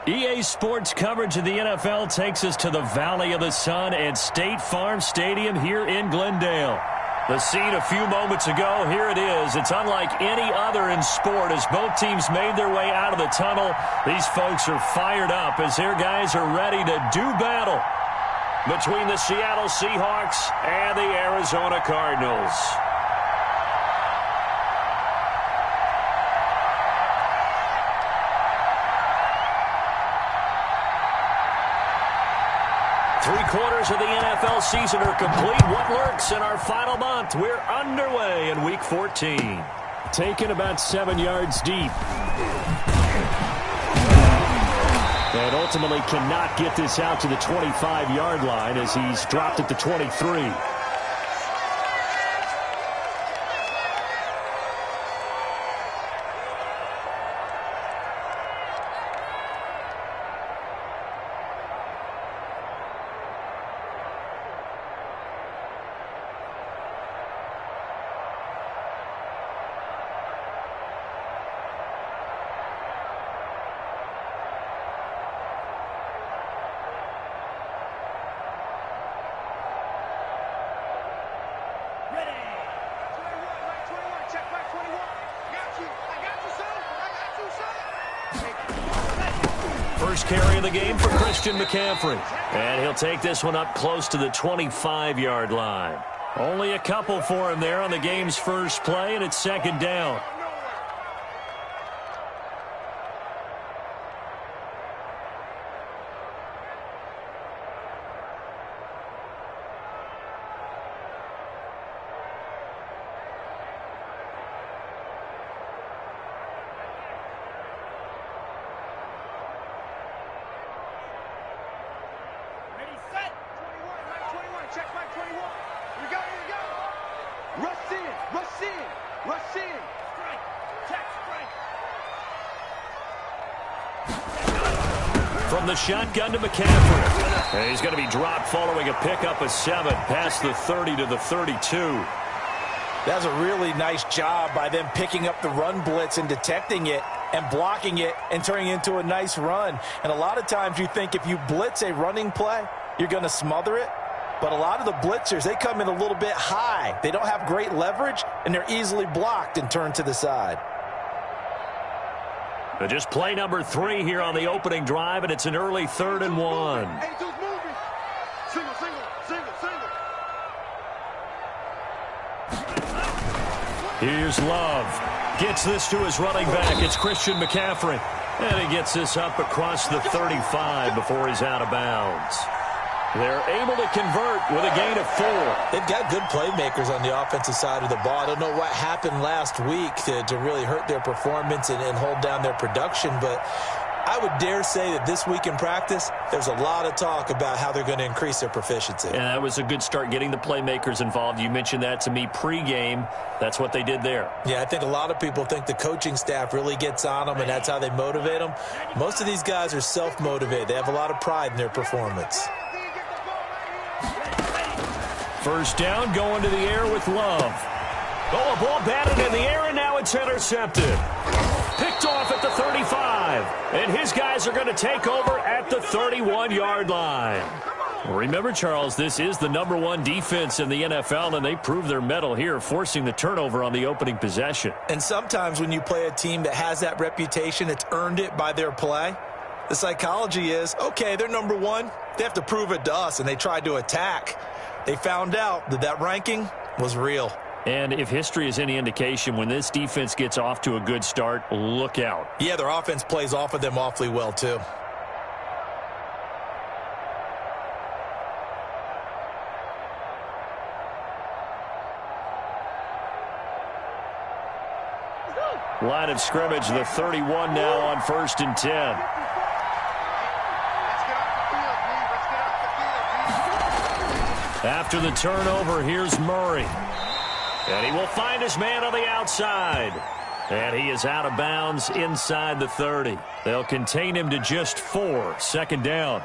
EA Sports coverage of the NFL takes us to the Valley of the Sun and State Farm Stadium here in Glendale. The scene a few moments ago, here it is. It's unlike any other in sport as both teams made their way out of the tunnel. These folks are fired up as their guys are ready to do battle between the Seattle Seahawks and the Arizona Cardinals. Three-quarters of the NFL season are complete. What lurks in our final month? We're underway in Week 14. Taken about 7 yards deep. And ultimately cannot get this out to the 25-yard line as he's dropped at the 23. First carry of the game for Christian McCaffrey. And he'll take this one up close to the 25-yard line. Only a couple for him there on the game's first play, and it's second down. From the shotgun to McCaffrey. And he's going to be dropped following a pickup of 7 past the 30 to the 32. That's a really nice job by them picking up the run blitz and detecting it and blocking it and turning it into a nice run. And a lot of times you think if you blitz a running play, you're going to smother it. But a lot of the blitzers, they come in a little bit high. They don't have great leverage, and they're easily blocked and turned to the side. But just play number 3 here on the opening drive, and it's an early 3rd and 1. Here's Love. Gets this to his running back. It's Christian McCaffrey. And he gets this up across the 35 before he's out of bounds. They're able to convert with a gain of 4. They've got good playmakers on the offensive side of the ball. I don't know what happened last week to really hurt their performance and hold down their production, but I would dare say that this week in practice, there's a lot of talk about how they're going to increase their proficiency. And that was a good start getting the playmakers involved. You mentioned that to me pregame. That's what they did there. Yeah, I think a lot of people think the coaching staff really gets on them, and that's how they motivate them. Most of these guys are self-motivated. They have a lot of pride in their performance. First down, going to the air with Love. Oh, a ball batted in the air, and now it's intercepted. Picked off at the 35. And his guys are going to take over at the 31-yard line. Remember, Charles, this is the #1 defense in the NFL, and they prove their mettle here, forcing the turnover on the opening possession. And sometimes when you play a team that has that reputation, it's earned it by their play. The psychology is, okay, they're #1. They have to prove it to us, and they tried to attack. They found out that that ranking was real. And if history is any indication, when this defense gets off to a good start, look out. Yeah, their offense plays off of them awfully well, too. Line of scrimmage, the 31 now on 1st and 10. After the turnover, here's Murray. And he will find his man on the outside. And he is out of bounds inside the 30. They'll contain him to just 4. Second down.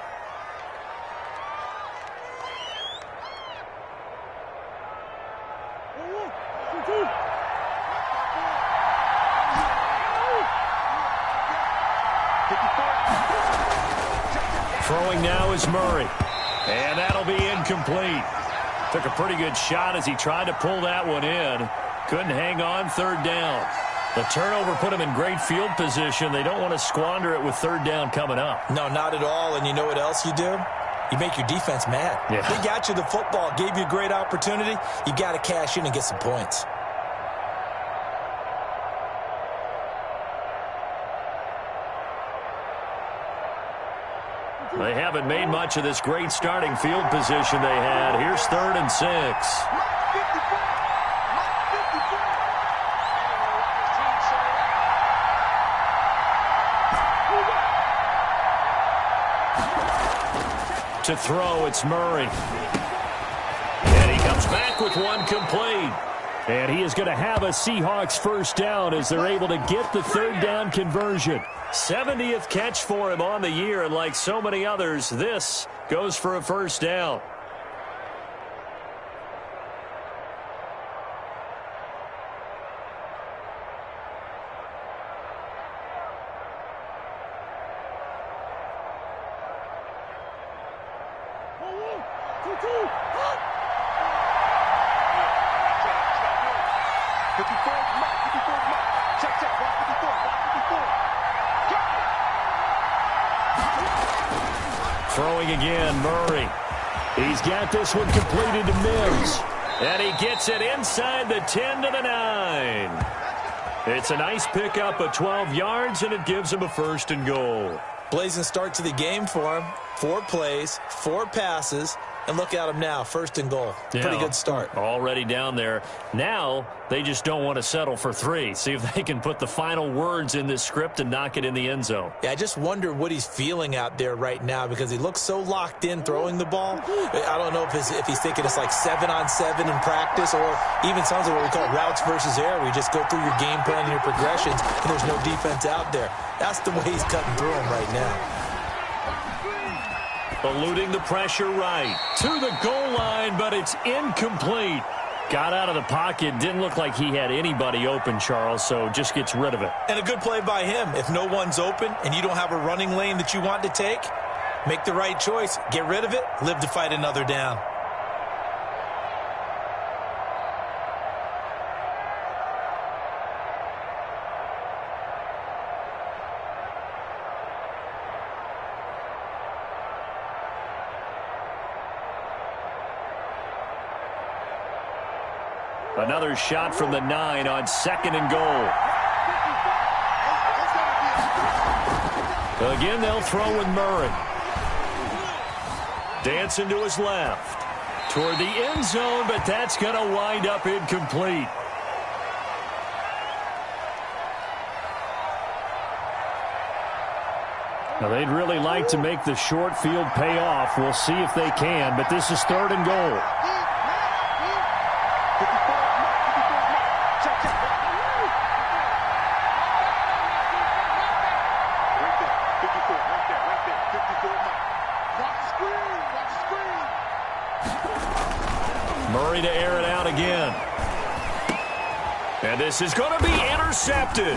Throwing now is Murray. And that'll be incomplete. Took a pretty good shot as he tried to pull that one in. Couldn't hang on, third down. The turnover put him in great field position. They don't want to squander it with third down coming up. No, not at all. And you know what else you do? You make your defense mad. Yeah. They got you the football, gave you a great opportunity. You got to cash in and get some points. They haven't made much of this great starting field position they had. Here's 3rd and 6. To throw, it's Murray. And he comes back with one complete. And he is going to have a Seahawks first down as they're able to get the third down conversion. 70th catch for him on the year, and like so many others, this goes for a first down. Throwing again, Murray. He's got this one completed to Mims. And he gets it inside the 10 to the 9. It's a nice pickup of 12 yards, and it gives him a 1st and goal. Blazing start to the game for him. 4 plays, 4 passes, and look at him now, 1st and goal. Yeah, pretty good start. Already down there. Now they just don't want to settle for 3. See if they can put the final words in this script and knock it in the end zone. Yeah, I just wonder what he's feeling out there right now because he looks so locked in throwing the ball. I don't know if he's thinking it's like 7-on-7 in practice or even something what we call routes versus air, where you just go through your game plan and your progressions and there's no defense out there. That's the way he's cutting through them right now. Eluding the pressure right to the goal line, but it's incomplete. Got out of the pocket. Didn't look like he had anybody open, Charles, so just gets rid of it. And a good play by him. If no one's open and you don't have a running lane that you want to take, make the right choice. Get rid of it. Live to fight another down. Another shot from the 9 on 2nd and goal. Again, they'll throw with Murray. Dancing to his left. Toward the end zone, but that's going to wind up incomplete. Now, they'd really like to make the short field pay off. We'll see if they can, but this is 3rd and goal. Murray to air it out again. And this is going to be intercepted.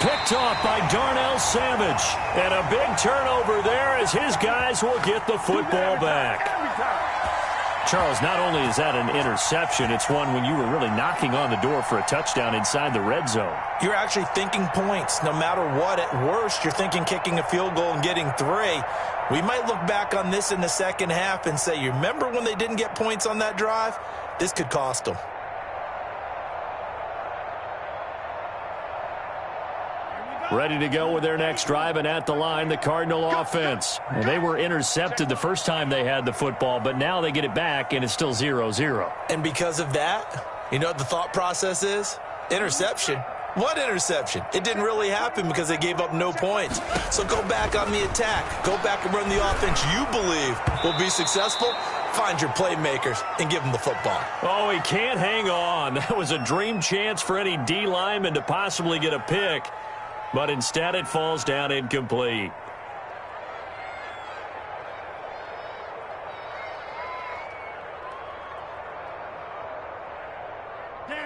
Picked off by Darnell Savage. And a big turnover there as his guys will get the football back. Charles, not only is that an interception, it's one when you were really knocking on the door for a touchdown inside the red zone. You're actually thinking points. No matter what, at worst, you're thinking kicking a field goal and getting 3. We might look back on this in the second half and say, you remember when they didn't get points on that drive? This could cost them. Ready to go with their next drive, and at the line, the Cardinal offense. And they were intercepted the first time they had the football, but now they get it back, and it's still 0-0. And because of that, you know what the thought process is? Interception. What interception? It didn't really happen because they gave up no points. So go back on the attack. Go back and run the offense you believe will be successful. Find your playmakers and give them the football. Oh, he can't hang on. That was a dream chance for any D lineman to possibly get a pick. But instead it falls down incomplete.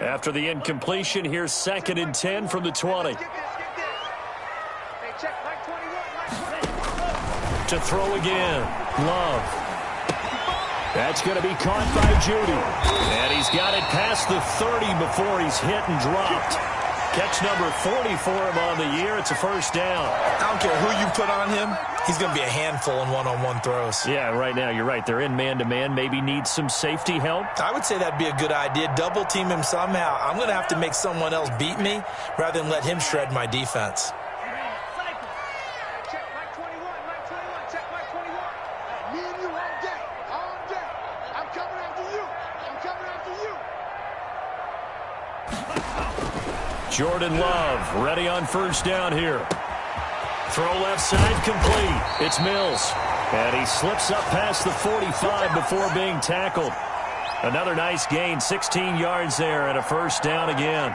After the incompletion, here's 2nd and 10 from the 20. to throw again. Love. That's going to be caught by Judy. And he's got it past the 30 before he's hit and dropped. Catch number 40 for him on the year. It's a first down. I don't care who you put on him. He's going to be a handful in one-on-one throws. Yeah, right now, you're right. They're in man-to-man. Maybe need some safety help. I would say that'd be a good idea. Double team him somehow. I'm going to have to make someone else beat me rather than let him shred my defense. Jordan Love ready on first down here. Throw left side complete. It's Mills. And he slips up past the 45 before being tackled. Another nice gain, 16 yards there and a first down again.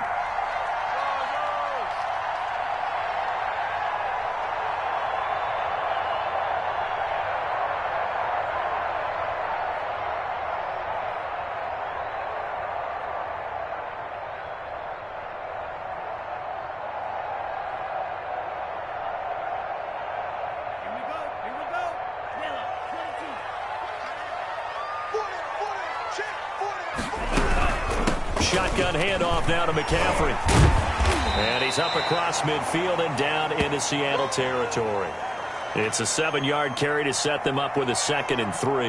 Shotgun handoff now to McCaffrey. And he's up across midfield and down into Seattle territory. It's a 7-yard carry to set them up with a 2nd and 3.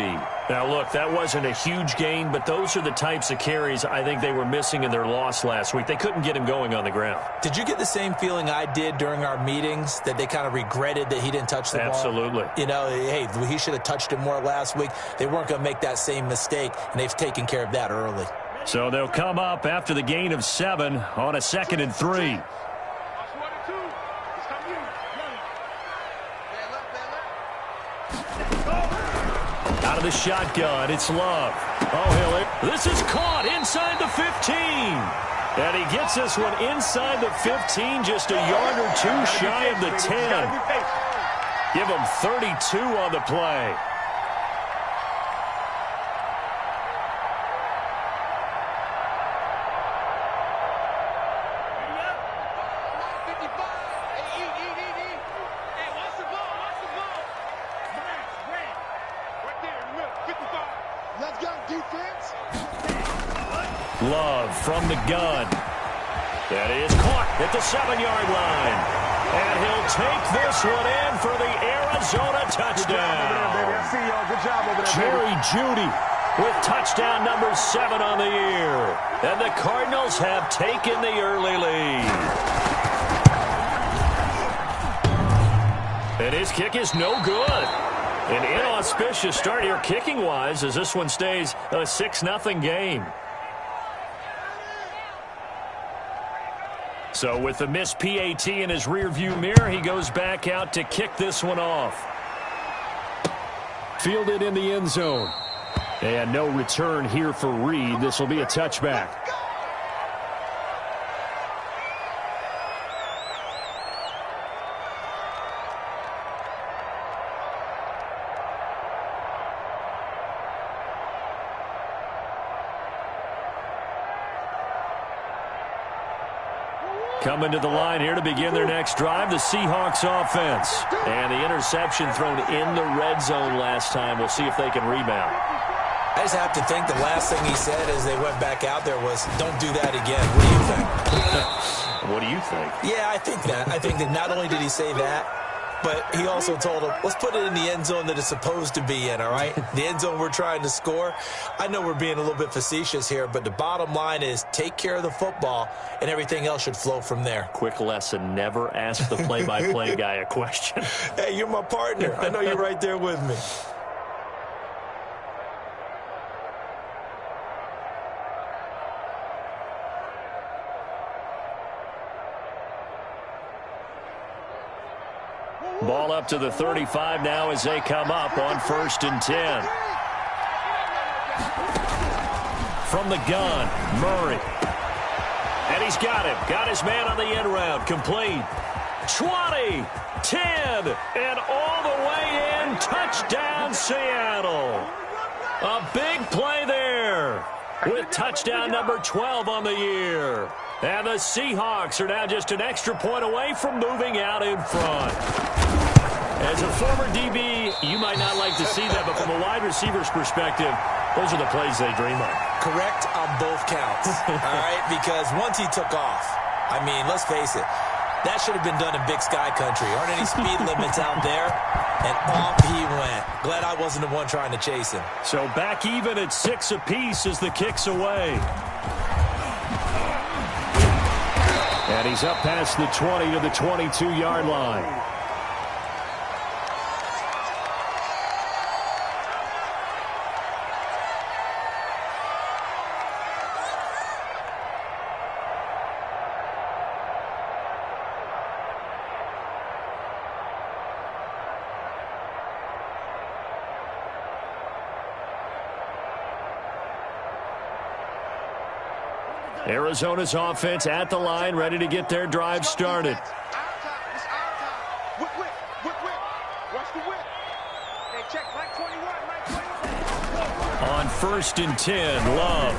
Now, look, that wasn't a huge gain, but those are the types of carries I think they were missing in their loss last week. They couldn't get him going on the ground. Did you get the same feeling I did during our meetings, that they kind of regretted that he didn't touch the ball? Absolutely. You know, hey, he should have touched it more last week. They weren't going to make that same mistake, and they've taken care of that early. So they'll come up after the gain of 7 on a 2nd and 3. Out of the shotgun, it's Love. Oh, this is caught inside the 15. And he gets this one inside the 15, just a yard or two shy of the 10. Give him 32 on the play. Love from the gun. That is caught at the 7-yard line. And he'll take this one in for the Arizona touchdown. Jerry Jeudy with touchdown number 7 on the year. And the Cardinals have taken the early lead. And his kick is no good. An inauspicious start here kicking-wise as this one stays a 6-0 game. So with the missed PAT in his rearview mirror, he goes back out to kick this one off. Fielded in the end zone. And no return here for Reed. This will be a touchback. Coming to the line here to begin their next drive, the Seahawks offense. And the interception thrown in the red zone last time. We'll see if they can rebound. I just have to think the last thing he said as they went back out there was, don't do that again. What do you think? What do you think? Yeah, I think that. I think that not only did he say that, but he also told him, let's put it in the end zone that it's supposed to be in, all right? The end zone we're trying to score. I know we're being a little bit facetious here, but the bottom line is take care of the football, and everything else should flow from there. Quick lesson, never ask the play-by-play guy a question. Hey, you're my partner. I know you're right there with me. Ball up to the 35 now as they come up on 1st and 10. From the gun, Murray. And he's got him. Got his man on the end route. Complete. 20, 10, and all the way in. Touchdown, Seattle. A big play there with touchdown number 12 on the year. And the Seahawks are now just an extra point away from moving out in front. As a former DB, you might not like to see that, but from a wide receiver's perspective, those are the plays they dream of. Correct on both counts, all right? Because once he took off, I mean, let's face it, that should have been done in Big Sky Country. Aren't any speed limits out there? And off he went. Glad I wasn't the one trying to chase him. So back even at 6 apiece as the kick's away. And he's up past the 20 to the 22-yard line. Arizona's offense at the line, ready to get their drive started. On 1st and 10, Love.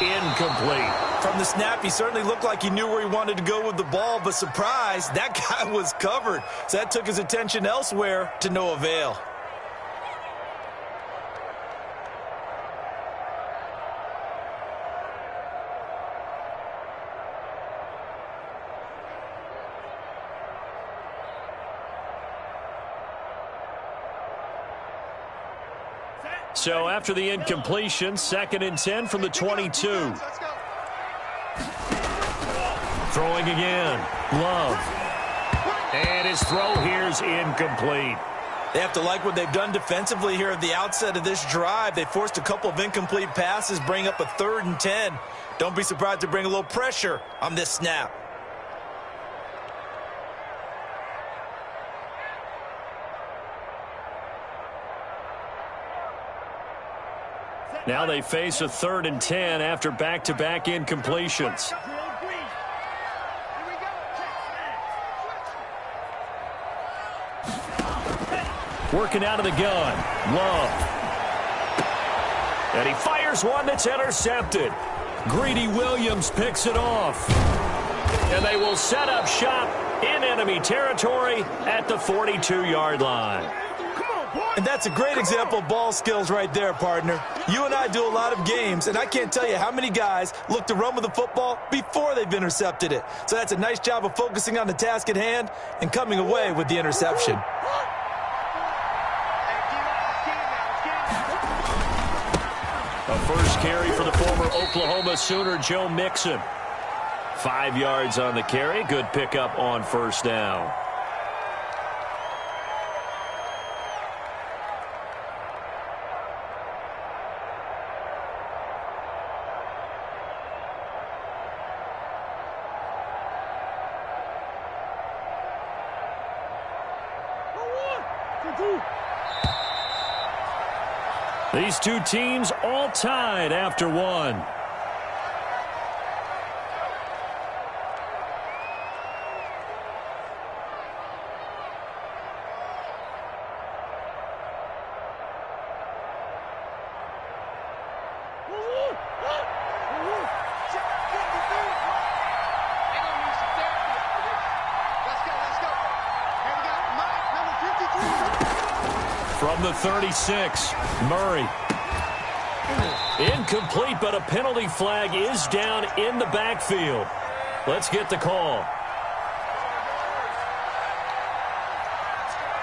Incomplete. From the snap, he certainly looked like he knew where he wanted to go with the ball, but surprise, that guy was covered. So that took his attention elsewhere to no avail. So after the incompletion, 2nd and 10 from the 22. Throwing again. Love. And his throw here's incomplete. They have to like what they've done defensively here at the outset of this drive. They forced a couple of incomplete passes, bring up a 3rd and 10. Don't be surprised to bring a little pressure on this snap. Now they face a 3rd and 10 after back-to-back incompletions. Working out of the gun. Love. And he fires one that's intercepted. Greedy Williams picks it off. And they will set up shop in enemy territory at the 42-yard line. And that's a great example of ball skills right there, partner. You and I do a lot of games, and I can't tell you how many guys look to run with the football before they've intercepted it. So that's a nice job of focusing on the task at hand and coming away with the interception. A first carry for the former Oklahoma Sooner, Joe Mixon. 5 yards on the carry. Good pickup on 1st down. These two teams all tied after one. From the 36, Murray. Incomplete, but a penalty flag is down in the backfield. Let's get the call.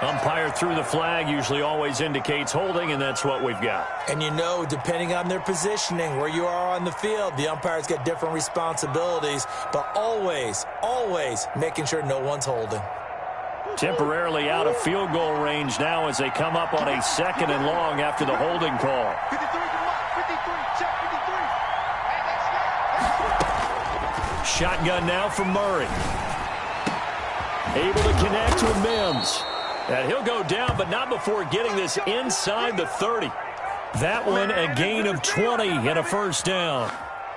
Umpire threw the flag, usually always indicates holding, and that's what we've got. And you know, depending on their positioning, where you are on the field, the umpires get different responsibilities, but always, always making sure no one's holding. Temporarily out of field goal range now as they come up on a 2nd and long after the holding call. Shotgun now from Murray. Able to connect with Mims. And he'll go down, but not before getting this inside the 30. That one a gain of 20 and a 1st down.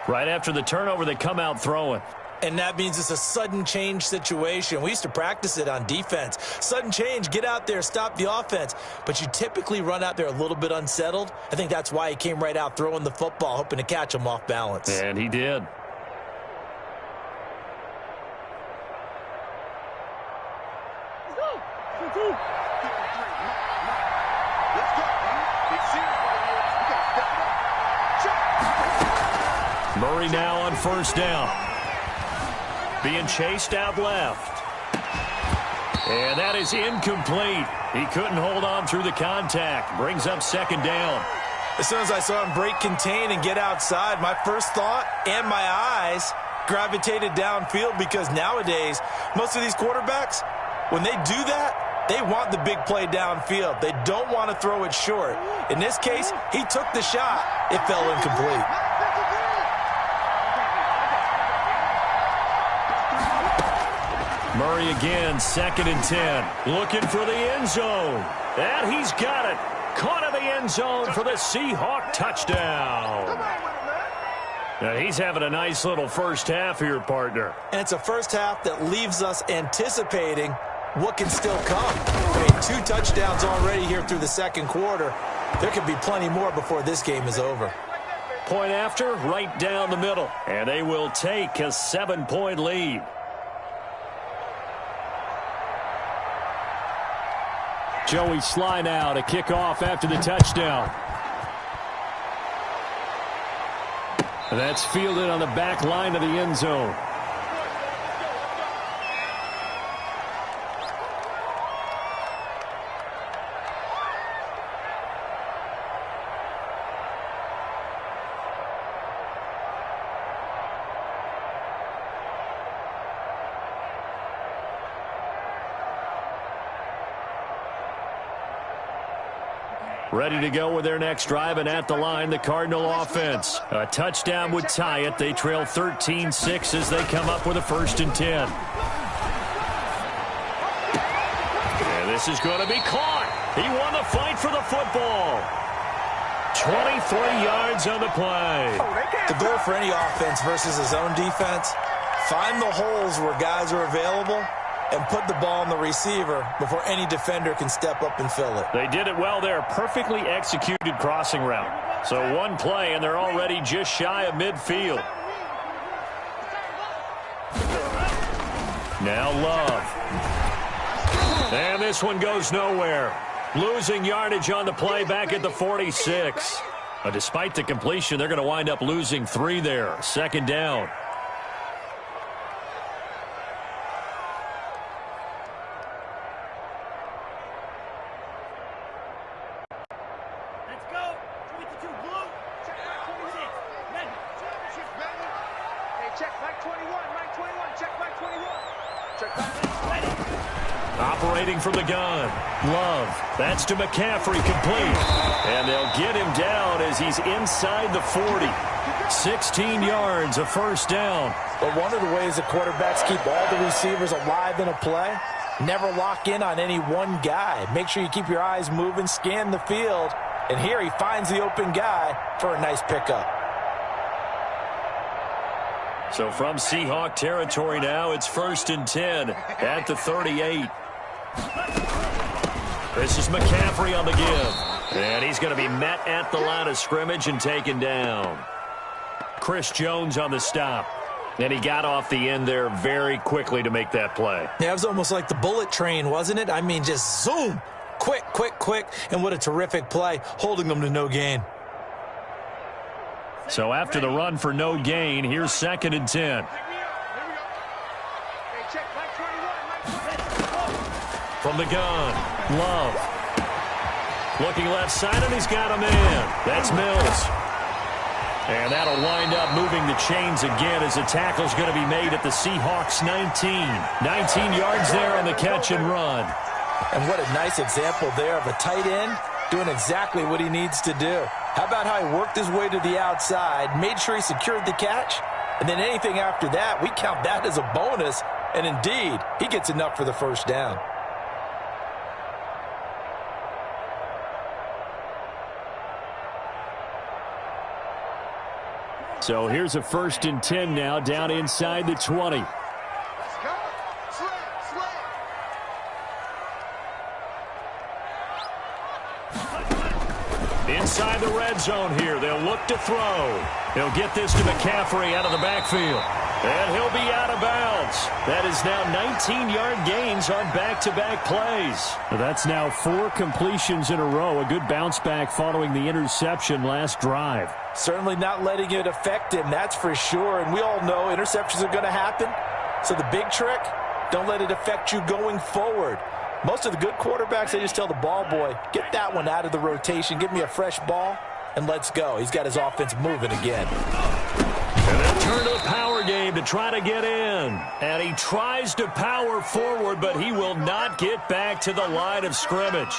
Right after the turnover, they come out throwing. And that means it's a sudden change situation. We used to practice it on defense. Sudden change, get out there, stop the offense. But you typically run out there a little bit unsettled. I think that's why he came right out throwing the football, hoping to catch him off balance. And he did. Murray now on first down. Being chased out left. And that is incomplete. He couldn't hold on through the contact. Brings up second down. As soon as I saw him break contain and get outside, my first thought and my eyes gravitated downfield, because nowadays, most of these quarterbacks, when they do that, they want the big play downfield. They don't want to throw it short. In this case, he took the shot. It fell incomplete. Murray again, 2nd and 10. Looking for the end zone. And he's got it. Caught in the end zone for the Seahawk touchdown. Now he's having a nice little first half here, partner. And it's a first half that leaves us anticipating what can still come. I mean, 2 touchdowns already here through the second quarter. There could be plenty more before this game is over. Point after, right down the middle. And they will take a 7-point lead. Joey Sly now to kick off after the touchdown. That's fielded on the back line of the end zone. Ready to go with their next drive, and at the line, the Cardinal offense. A touchdown would tie it. They trail 13-6 as they come up with a 1st and 10. And this is going to be caught. He won the fight for the football. 23 yards on the play. The goal for any offense versus his own defense, find the holes where guys are available and put the ball on the receiver before any defender can step up and fill it. They did it well there. Perfectly executed crossing route. So one play, and they're already just shy of midfield. Now Love. And this one goes nowhere. Losing yardage on the play back at the 46. Despite the completion, they're going to wind up losing 3 there. 2nd down. Operating from the gun. Love. That's to McCaffrey, complete. And they'll get him down as he's inside the 40. 16 yards, a 1st down. But one of the ways the quarterbacks keep all the receivers alive in a play, never lock in on any one guy. Make sure you keep your eyes moving, scan the field. And here he finds the open guy for a nice pickup. So from Seahawk territory now, it's 1st and 10 at the 38. This is McCaffrey on the give. And he's going to be met at the line of scrimmage and taken down. Chris Jones on the stop. And he got off the end there very quickly to make that play. Yeah, it was almost like the bullet train, wasn't it? I mean, just zoom. Quick, quick, quick. And what a terrific play, holding them to no gain. So after the run for no gain, here's 2nd and 10. From the gun, Love. Looking left side, and he's got a man. That's Mills. And that'll wind up moving the chains again as the tackle's going to be made at the Seahawks 19. 19 yards there on the catch and run. And what a nice example there of a tight end doing exactly what he needs to do. How about how he worked his way to the outside, made sure he secured the catch, and then anything after that, we count that as a bonus. And indeed, he gets enough for the 1st down. So here's a 1st and 10 now down inside the 20. Inside the red zone here. They'll look to throw. They'll get this to McCaffrey out of the backfield. And he'll be out of bounds. That is now 19-yard gains on back-to-back plays. That's now 4 completions in a row. A good bounce back following the interception last drive. Certainly not letting it affect him, that's for sure. And we all know interceptions are going to happen. So the big trick, don't let it affect you going forward. Most of the good quarterbacks, they just tell the ball boy, get that one out of the rotation, give me a fresh ball, and let's go. He's got his offense moving again. And then turn to the power game to try to get in. And he tries to power forward, but he will not get back to the line of scrimmage.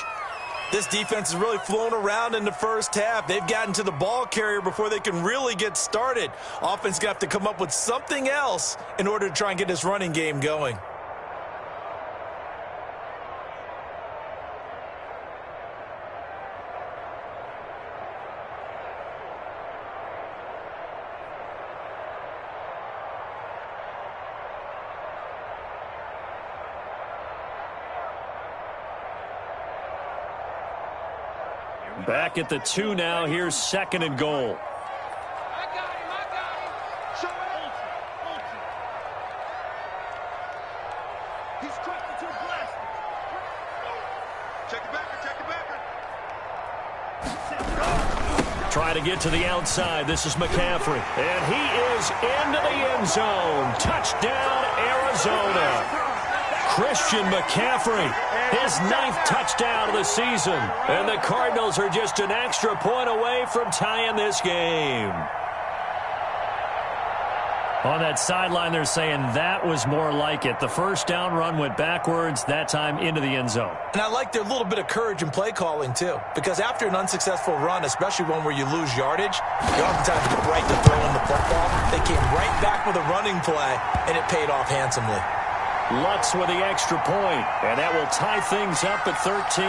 This defense has really flown around in the first half. They've gotten to the ball carrier before they can really get started. Offense got to come up with something else in order to try and get this running game going. Back at the 2 now. Here's 2nd and goal. I got him. Show it. He's cracked into a blast. Check it back. Try to get to the outside. This is McCaffrey. And he is into the end zone. Touchdown, Arizona. Christian McCaffrey, his 9th touchdown of the season. And the Cardinals are just an extra point away from tying this game. On that sideline, they're saying that was more like it. The first down run went backwards, that time into the end zone. And I like their little bit of courage in play calling, too. Because after an unsuccessful run, especially one where you lose yardage, you oftentimes get right to throwing the football. They came right back with a running play, and it paid off handsomely. Lutz with the extra point, and that will tie things up at 13.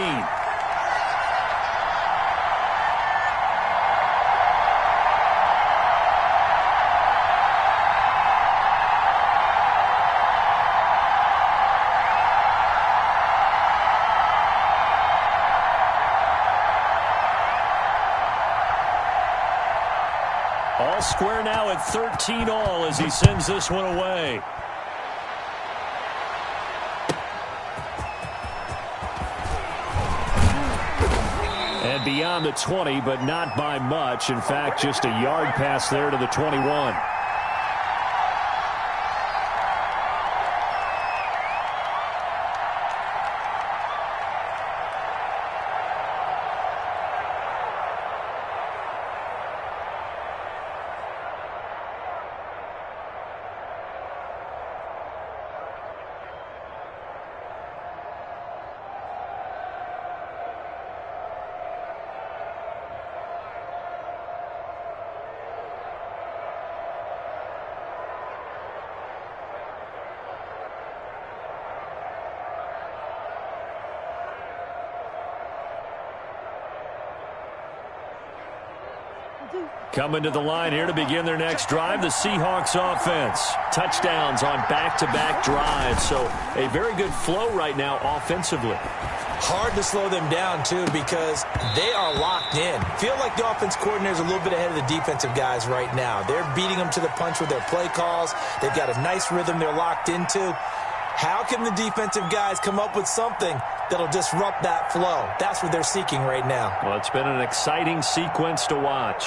All square now at 13 all as he sends this one away. And beyond the 20, but not by much. In fact, just a yard pass there to the 21. Coming to the line here to begin their next drive, the Seahawks offense. Touchdowns on back-to-back drives, so a very good flow right now offensively. Hard to slow them down, too, because they are locked in. Feel like the offense coordinator is a little bit ahead of the defensive guys right now. They're beating them to the punch with their play calls. They've got a nice rhythm they're locked into. How can the defensive guys come up with something that'll disrupt that flow? That's what they're seeking right now. Well, it's been an exciting sequence to watch.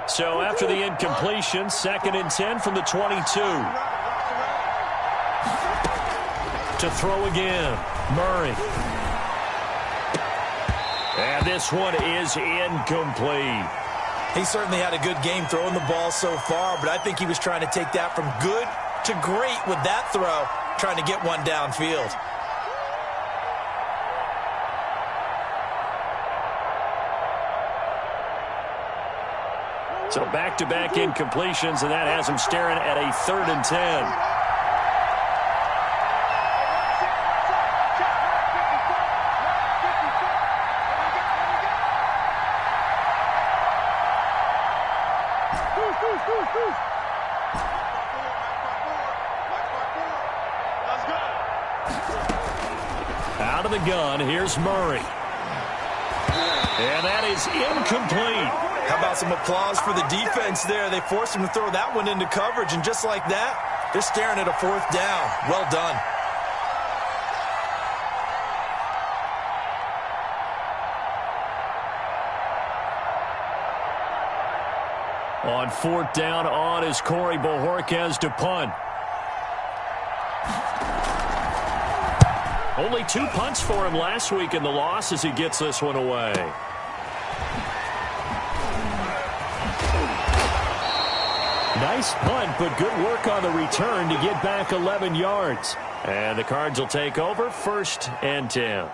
So after the incompletion, 2nd and 10 from the 22. To throw again, Murray. And this one is incomplete. He certainly had a good game throwing the ball so far, but I think he was trying to take that from good to great with that throw, trying to get one downfield. So back-to-back incompletions, and that has him staring at a 3rd and 10. Let's go. Out of the gun, here's Murray. And that is incomplete. How about some applause for the defense there? They forced him to throw that one into coverage, and just like that, they're staring at a 4th down. Well done. On 4th down on is Corey Bojorquez to punt. Only 2 punts for him last week in the loss as he gets this one away. Nice punt, but good work on the return to get back 11 yards. And the Cards will take over 1st and 10.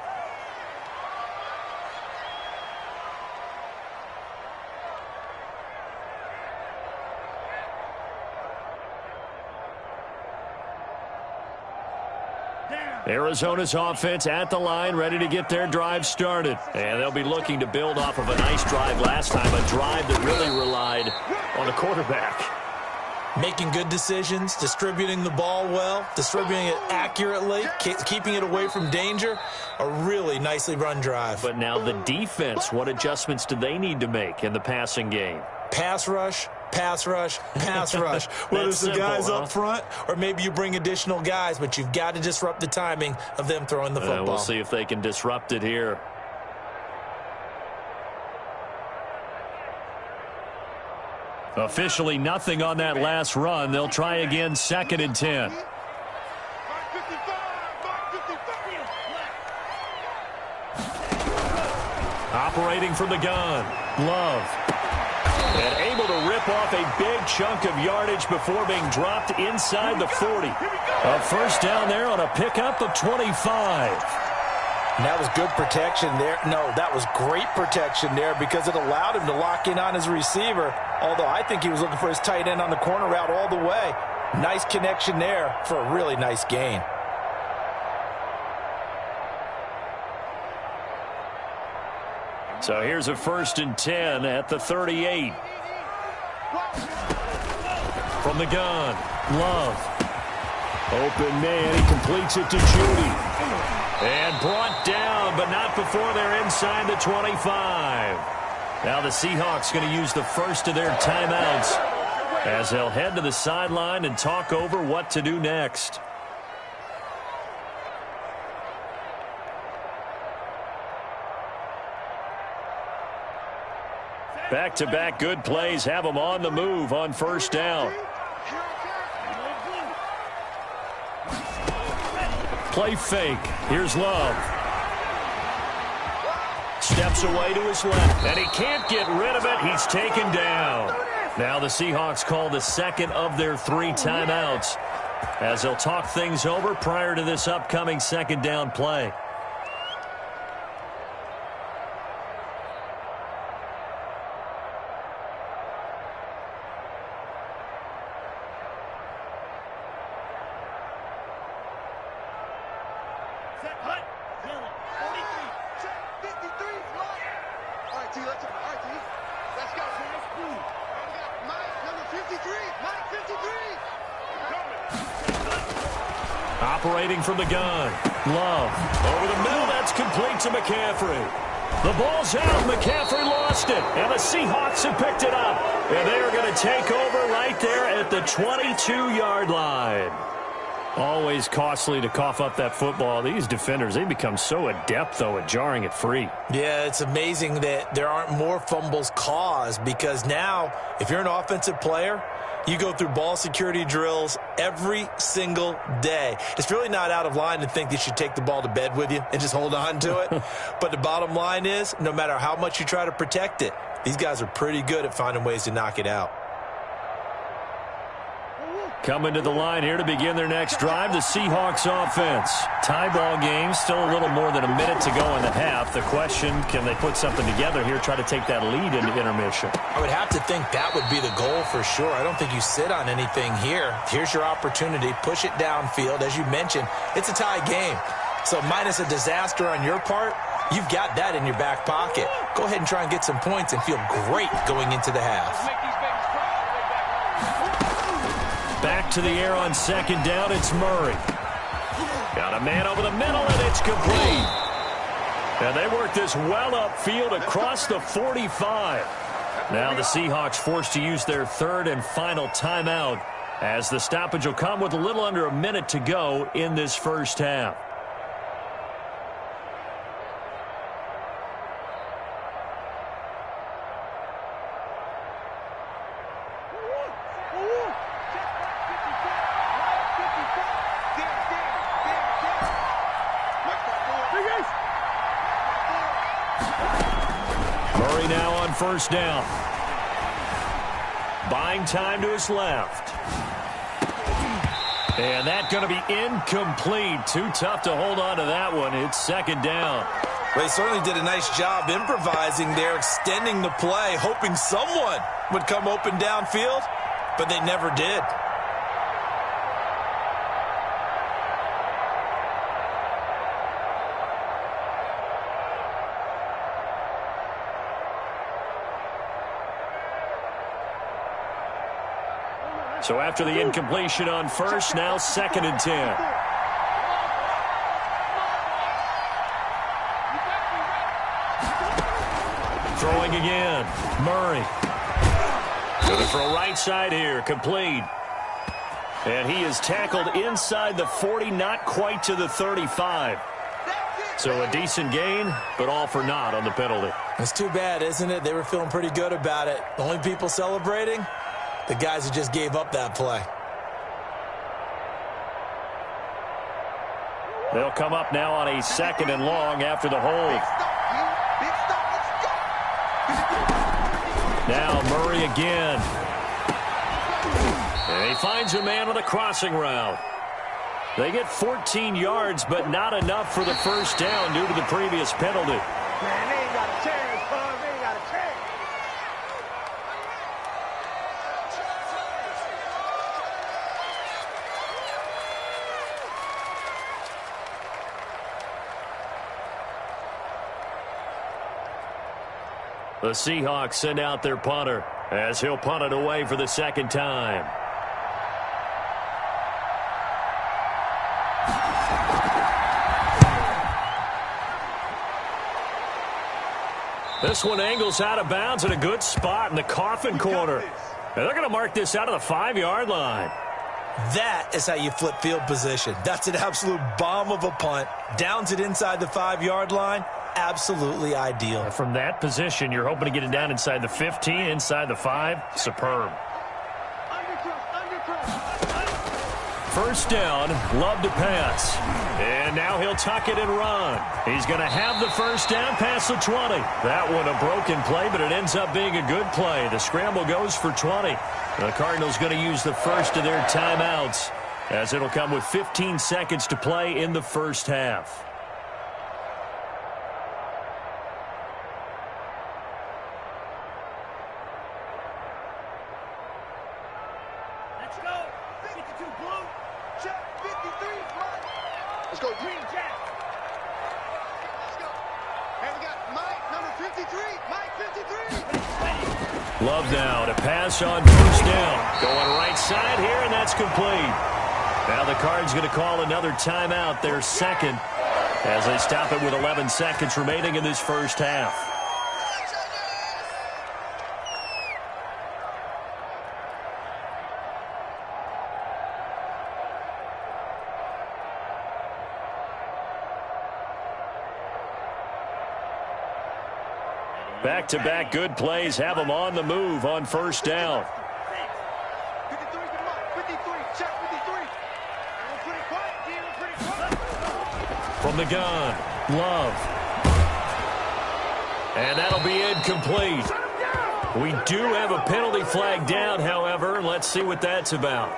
Arizona's offense at the line, ready to get their drive started. And they'll be looking to build off of a nice drive last time, a drive that really relied on the quarterback. Making good decisions, distributing the ball well, distributing it accurately, keeping it away from danger. A really nicely run drive. But now the defense, what adjustments do they need to make in the passing game? Pass rush, pass rush, pass rush. Whether it's the guys up front or maybe you bring additional guys, but you've got to disrupt the timing of them throwing the football. We'll see if they can disrupt it here. Officially nothing on that last run. They'll try again, 2nd and 10. Operating from the gun, Love. And able to rip off a big chunk of yardage before being dropped inside the 40. A 1st down there on a pickup of 25. And that was good protection there. No, that was great protection there because it allowed him to lock in on his receiver, although I think he was looking for his tight end on the corner route all the way. Nice connection there for a really nice gain. So here's a 1st and 10 at the 38. From the gun, Love. Open man, he completes it to Judy. And brought down, but not before they're inside the 25. Now the Seahawks going to use the first of their timeouts as they'll head to the sideline and talk over what to do next. Back-to-back good plays have them on the move on 1st down. Play fake. Here's Love. Steps away to his left, and he can't get rid of it. He's taken down. Now the Seahawks call the 2nd of their 3 timeouts as they'll talk things over prior to this upcoming 2nd down play. Operating from the gun, Love. Over the middle, that's complete to McCaffrey. The ball's out, McCaffrey lost it, and the Seahawks have picked it up. And they are going to take over right there at the 22-yard line. Always costly to cough up that football. These defenders, they become so adept, though, at jarring it free. Yeah, it's amazing that there aren't more fumbles caused because now, if you're an offensive player, you go through ball security drills every single day. It's really not out of line to think that you should take the ball to bed with you and just hold on to it. But the bottom line is, no matter how much you try to protect it, these guys are pretty good at finding ways to knock it out. Coming to the line here to begin their next drive, the Seahawks offense. Tie ball game, still a little more than a minute to go in the half. The question, can they put something together here, try to take that lead into intermission? I would have to think that would be the goal for sure. I don't think you sit on anything here. Here's your opportunity. Push it downfield. As you mentioned, it's a tie game. So minus a disaster on your part, you've got that in your back pocket. Go ahead and try and get some points and feel great going into the half. Back to the air on 2nd down, it's Murray. Got a man over the middle, and it's complete. And they work this well upfield across the 45. Now the Seahawks forced to use their third and final timeout, as the stoppage will come with a little under a minute to go in this first half. Murray now on first down. Buying time to his left. And that's going to be incomplete. Too tough to hold on to that one. It's second down. Well, he certainly did a nice job improvising there, extending the play, hoping someone would come open downfield, but they never did. So after the incompletion on first, now second and 10. Throwing again. Murray. Going to throw right side here. Complete. And he is tackled inside the 40, not quite to the 35. So a decent gain, but all for naught on the penalty. It's too bad, isn't it? They were feeling pretty good about it. The only people celebrating, the guys who just gave up that play. They'll come up now on a second and long after the hold. Now Murray again. And he finds a man with a crossing route. They get 14 yards, but not enough for the first down due to the previous penalty. Man, they ain't got a chance, bud. They ain't got a chance. The Seahawks send out their punter as he'll punt it away for the second time. This one angles out of bounds in a good spot in the coffin corner. And they're going to mark this out of the 5-yard line. That is how you flip field position. That's an absolute bomb of a punt. Downs it inside the 5-yard line. Absolutely ideal. From that position, you're hoping to get it down inside the 15, inside the 5. Superb. First down, Love to pass. And now he'll tuck it and run. He's going to have the first down past the 20. That one a broken play, but it ends up being a good play. The scramble goes for 20. The Cardinals going to use the first of their timeouts, as it'll come with 15 seconds to play in the first half. Let's go, Green Jack. Let's go. And we got Mike, number 53. Mike, 53. Love now to pass on first down. Going right side here, and that's complete. Now the Cards going to call another timeout, their second, as they stop it with 11 seconds remaining in this first half. Back-to-back good plays have them on the move on first down. 53 to Mike, 53, check 53. And we're pretty quiet, G, we're pretty quiet. From the gun, Love. And that'll be incomplete. We do have a penalty flag down, however. Let's see what that's about.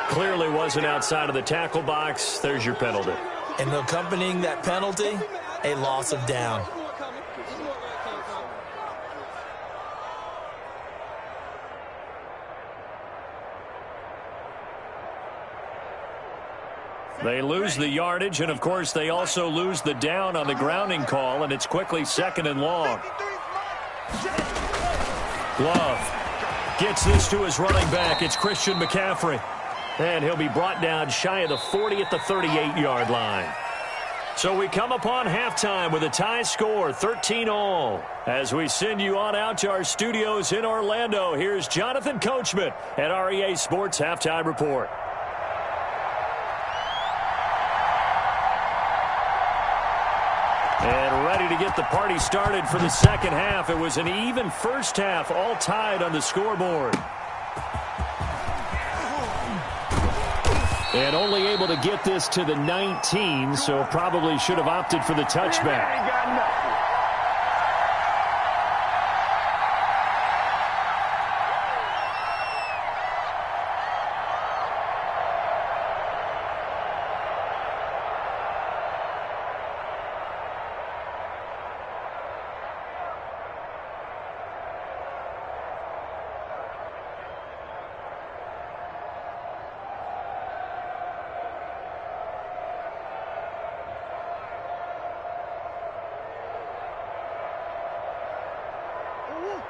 Clearly wasn't outside of the tackle box. There's your penalty. And accompanying that penalty, a loss of down. They lose the yardage, and, of course, they also lose the down on the grounding call, and it's quickly second and long. Love gets this to his running back. It's Christian McCaffrey. And he'll be brought down shy of the 40 at the 38-yard line. So we come upon halftime with a tie score, 13-all. As we send you on out to our studios in Orlando, here's Jonathan Coachman at REA Sports Halftime Report. And ready to get the party started for the second half. It was an even first half, all tied on the scoreboard. And only able to get this to the 19, so probably should have opted for the touchback.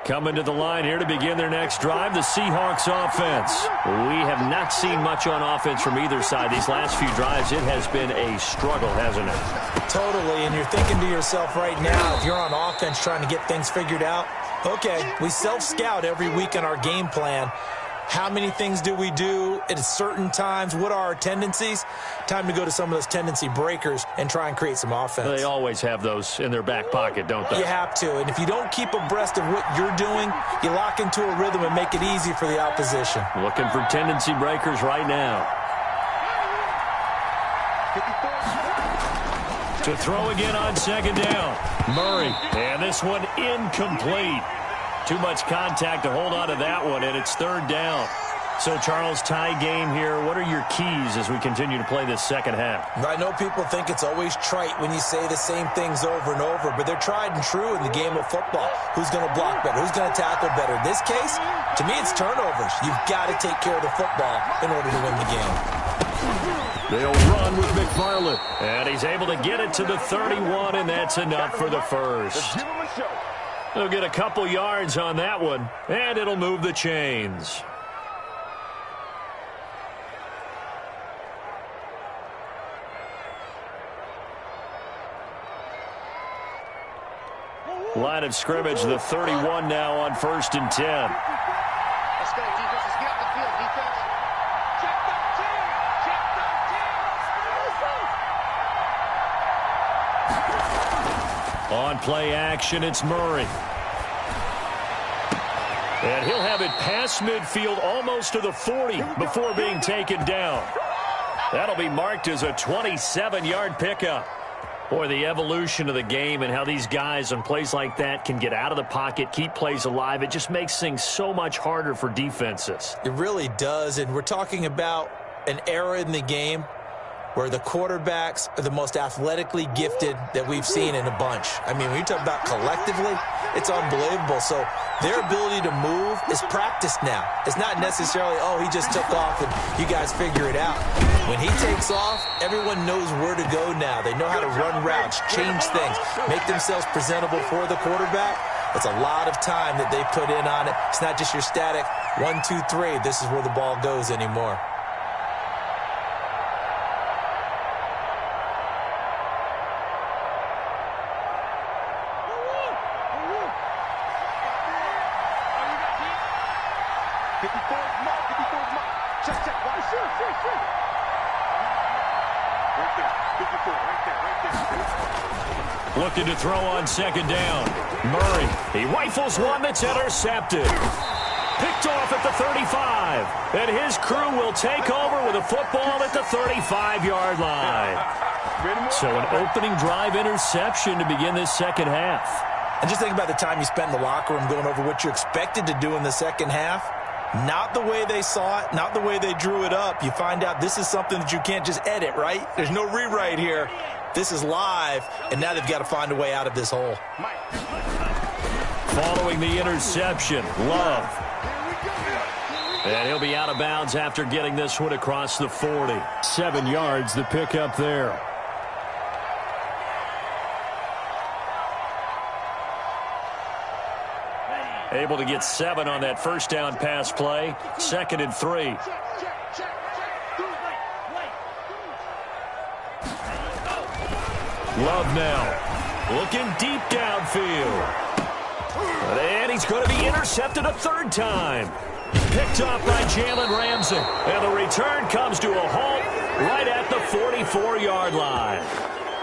Coming to the line here to begin their next drive, the Seahawks offense. We have not seen much on offense from either side. These last few drives, it has been a struggle, hasn't it? Totally, and you're thinking to yourself right now, if you're on offense trying to get things figured out, okay, we self-scout every week in our game plan. How many things do we do at certain times? What are our tendencies? Time to go to some of those tendency breakers and try and create some offense. They always have those in their back pocket, don't they? You have to. And if you don't keep abreast of what you're doing, you lock into a rhythm and make it easy for the opposition. Looking for tendency breakers right now. To throw again on second down. Murray. And this one incomplete. Too much contact to hold on to that one, and it's third down. So, Charles, tie game here. What are your keys as we continue to play this second half? I know people think it's always trite when you say the same things over and over, but they're tried and true in the game of football. Who's going to block better? Who's going to tackle better? In this case, to me, it's turnovers. You've got to take care of the football in order to win the game. They'll run with McFarland, and he's able to get it to the 31, and that's enough for the first. They'll get a couple yards on that one, and it'll move the chains. Line of scrimmage, the 31 now on 1st and 10. Let's go, defense. Let's get off the field, defense. Check that team. Check that team. On play action, it's Murray. And he'll have it past midfield almost to the 40 before being taken down. That'll be marked as a 27-yard pickup. Boy, the evolution of the game and how these guys on plays like that can get out of the pocket, keep plays alive, it just makes things so much harder for defenses. It really does, and we're talking about an era in the game where the quarterbacks are the most athletically gifted that we've seen in a bunch. I mean, when you talk about collectively, it's unbelievable. So their ability to move is practiced now. It's not necessarily, oh, he just took off and you guys figure it out. When he takes off, everyone knows where to go now. They know how to run routes, change things, make themselves presentable for the quarterback. It's a lot of time that they put in on it. It's not just your static 1, 2, 3. This is where the ball goes anymore. Looking to throw on second down. Murray, he rifles one that's intercepted. Picked off at the 35. And his crew will take over with a football at the 35-yard line. So an opening drive interception to begin this second half. And just think about the time you spent in the locker room going over what you expected to do in the second half. Not the way they saw it, not the way they drew it up. You find out this is something that you can't just edit, right? There's no rewrite here. This is live, and now they've got to find a way out of this hole. Following the interception, Love. And he'll be out of bounds after getting this one across the 40. 7 yards, the pickup there. Able to get 7 on that first down pass play. 2nd and 3. Love now. Looking deep downfield. And he's going to be intercepted a third time. Picked off by Jalen Ramsey. And the return comes to a halt right at the 44-yard line.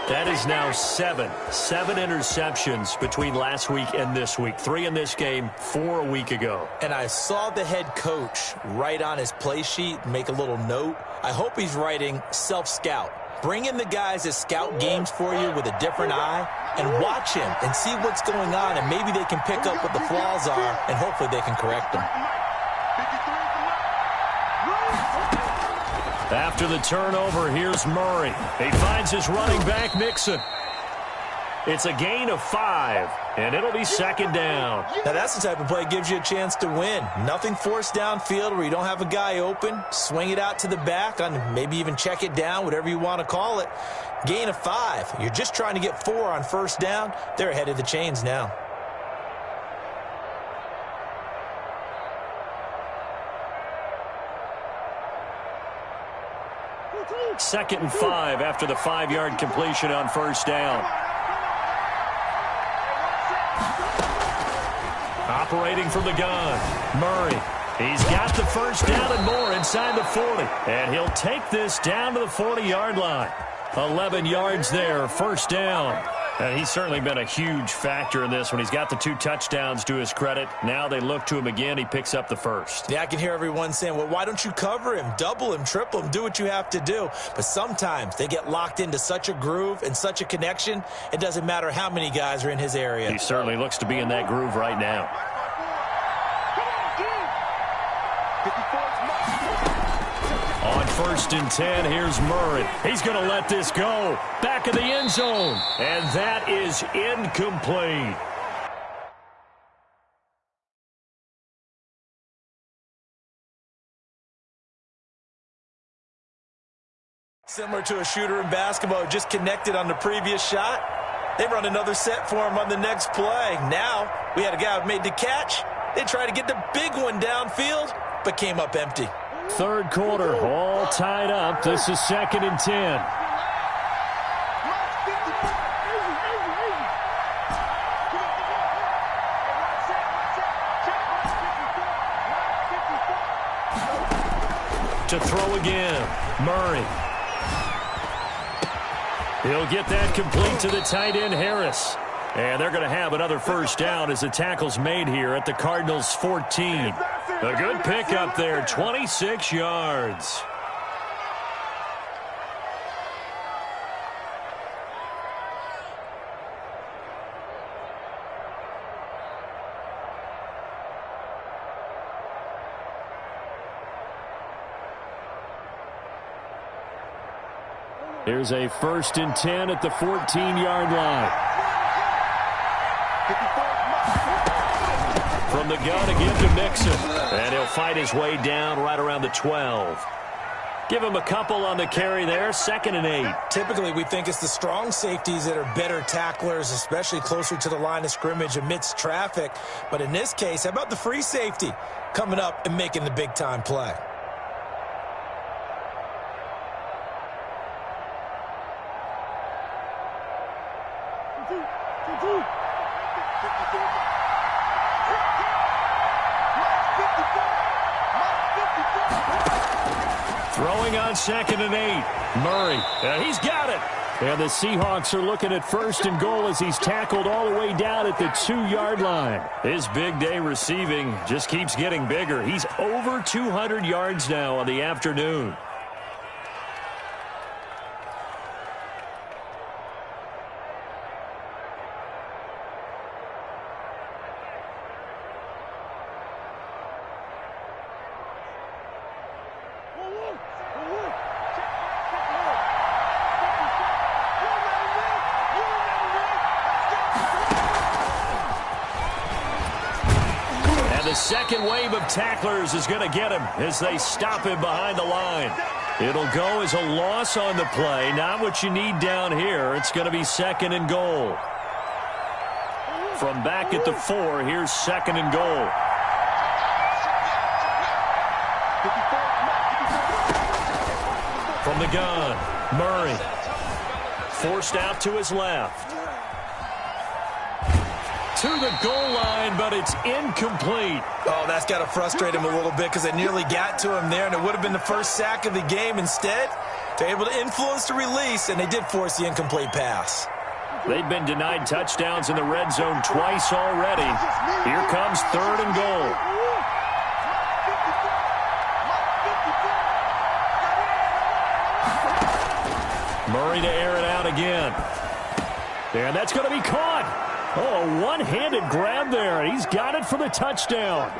That is now seven interceptions between last week and this week. 3 in this game, 4 a week ago. And I saw the head coach write on his play sheet, make a little note. I hope he's writing self-scout. Bring in the guys that scout games for you with a different eye and watch him and see what's going on, and maybe they can pick up what the flaws are, and hopefully they can correct them. After the turnover, here's Murray. He finds his running back, Mixon. It's a gain of 5, and it'll be second down. Now, that's the type of play that gives you a chance to win. Nothing forced downfield where you don't have a guy open. Swing it out to the back, on maybe even check it down, whatever you want to call it. Gain of 5. You're just trying to get 4 on first down. They're ahead of the chains now. Second and 5 after the 5-yard completion on first down. Operating from the gun, Murray. He's got the first down and more inside the 40. And he'll take this down to the 40-yard line. 11 yards there, first down. And he's certainly been a huge factor in this when he's got the 2 touchdowns to his credit. Now they look to him again. He picks up the first. Yeah, I can hear everyone saying, well, why don't you cover him, double him, triple him, do what you have to do. But sometimes they get locked into such a groove and such a connection, it doesn't matter how many guys are in his area. He certainly looks to be in that groove right now. On first and 10, here's Murray. He's going to let this go. Back of the end zone. And that is incomplete. Similar to a shooter in basketball, just connected on the previous shot. They run another set for him on the next play. Now, we had a guy who made the catch. They tried to get the big one downfield, but came up empty. Third quarter, all tied up. This is second and 10. To throw again, Murray. He'll get that complete to the tight end, Harris. And they're going to have another first down as the tackle's made here at the Cardinals' 14. A good pickup there, 26 yards. Here's a first and 10 at the 14-yard line. From the gun again to Mixon. And he'll fight his way down right around the 12. Give him a couple on the carry there, second and 8. Typically, we think it's the strong safeties that are better tacklers, especially closer to the line of scrimmage amidst traffic. But in this case, how about the free safety coming up and making the big-time play? Throwing on second and 8. Murray, he's got it. And the Seahawks are looking at first and goal as he's tackled all the way down at the 2-yard line. His big day receiving just keeps getting bigger. He's over 200 yards now on the afternoon. The second wave of tacklers is going to get him as they stop him behind the line. It'll go as a loss on the play. Not what you need down here. It's going to be second and goal. From back at the 4, here's second and goal. From the gun, Murray. forced out to his left. To the goal line, but it's incomplete. Oh, that's got to frustrate him a little bit because they nearly got to him there, and it would have been the first sack of the game. Instead, they're able to influence the release, and they did force the incomplete pass. They've been denied touchdowns in the red zone twice already. Here comes 3rd and goal. Murray to air it out again. And that's going to be caught. Oh, a one-handed grab there. He's got it for the touchdown.